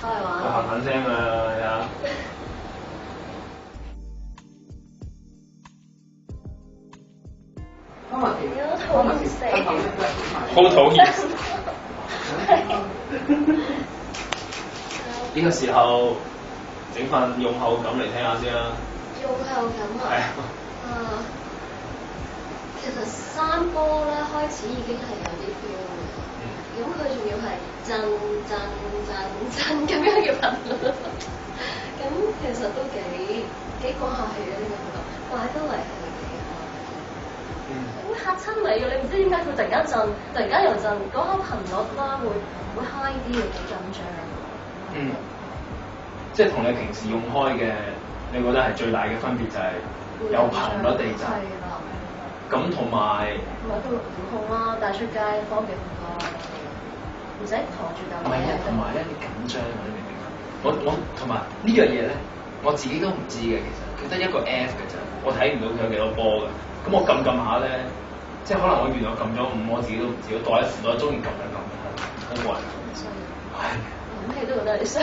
開玩佢行聲啊，呀！有討厭死，好討厭。呢個時候整份用後感嚟聽下先啦。用後感啊！係啊。啊，其實山坡咧開始已經係有啲 feel 嘅，咁佢仲要係震咁樣嘅頻率，咁其實都幾講下氣嘅呢個感覺，擺得嚟係幾好，會嚇親你嘅，你唔知點解佢突然間震，突然間又震，嗰個頻率啦會 high 啲嘅，幾緊張。即係同你平時用開嘅，你覺得係最大嘅分別就係有頻率地震。係啦。咁同埋佢遙控啦，帶出街方便好多，唔使抬住嚿嘢。同埋咧，你緊張你明唔明啊？我同埋呢樣嘢咧，我自己都唔知嘅，其實佢得一個 F 嘅啫，我睇唔到佢有幾多波嘅。咁我撳下咧，即係可能我原來撳咗5，我自己都唔知，我袋喺褲袋中意撳一撳，好怪。衰。唉。諗起都覺得你衰。